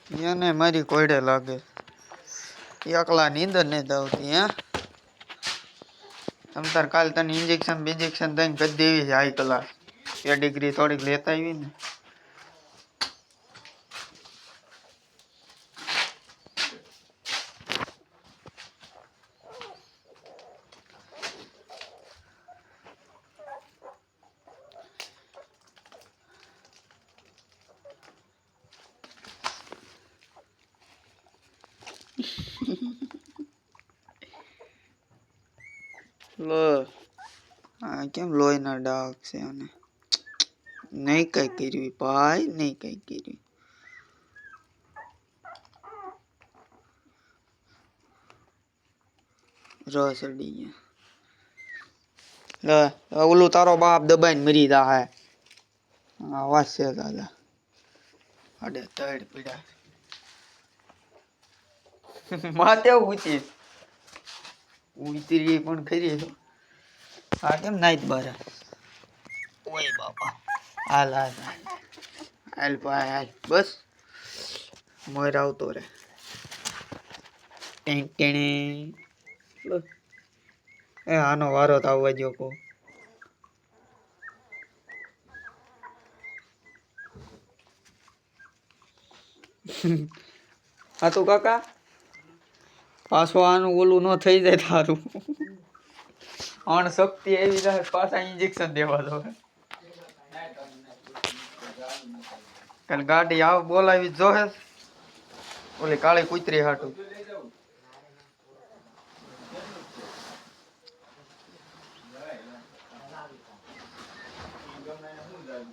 એને મારી કોયડે લાગે એકલા નીંદર ને આવતી હે તમ તાર કાલ તને ઇન્જેક્શન દઈને કરી દેવી છે હાઈ ક્લાસ પેડિગ્રી થોડીક લેતા આવી ને લો આ કેમ લોહીના ડાઘ છે અને નહીં કઈ કર્યું ભાઈ નહીં કઈ કર્યું રસ અડી ગયા ઓલું તારો બાપ દબાઈને મરી જા હે આવાજ છે દાદા અડે તડ પીડા માતે ઉચી ઉતરી પણ ખરી આ કેમ નાઈટ બાર ઓય બાપા હાલ હાલ હાલ ભાઈ હાલ બસ મોર આવતો રે ટેણે એ આનો વારો તો આવવા જો કો હા તો કાકા પાછો આનું ઓલું ન થઈ જાય તારું અણ શક્તિ એવી જાય પાછા ઇન્જેક્શન દેવા દો કાલ ગાડી આવ બોલાવી જોહે ઓલી કાળી કૂતરી હાટું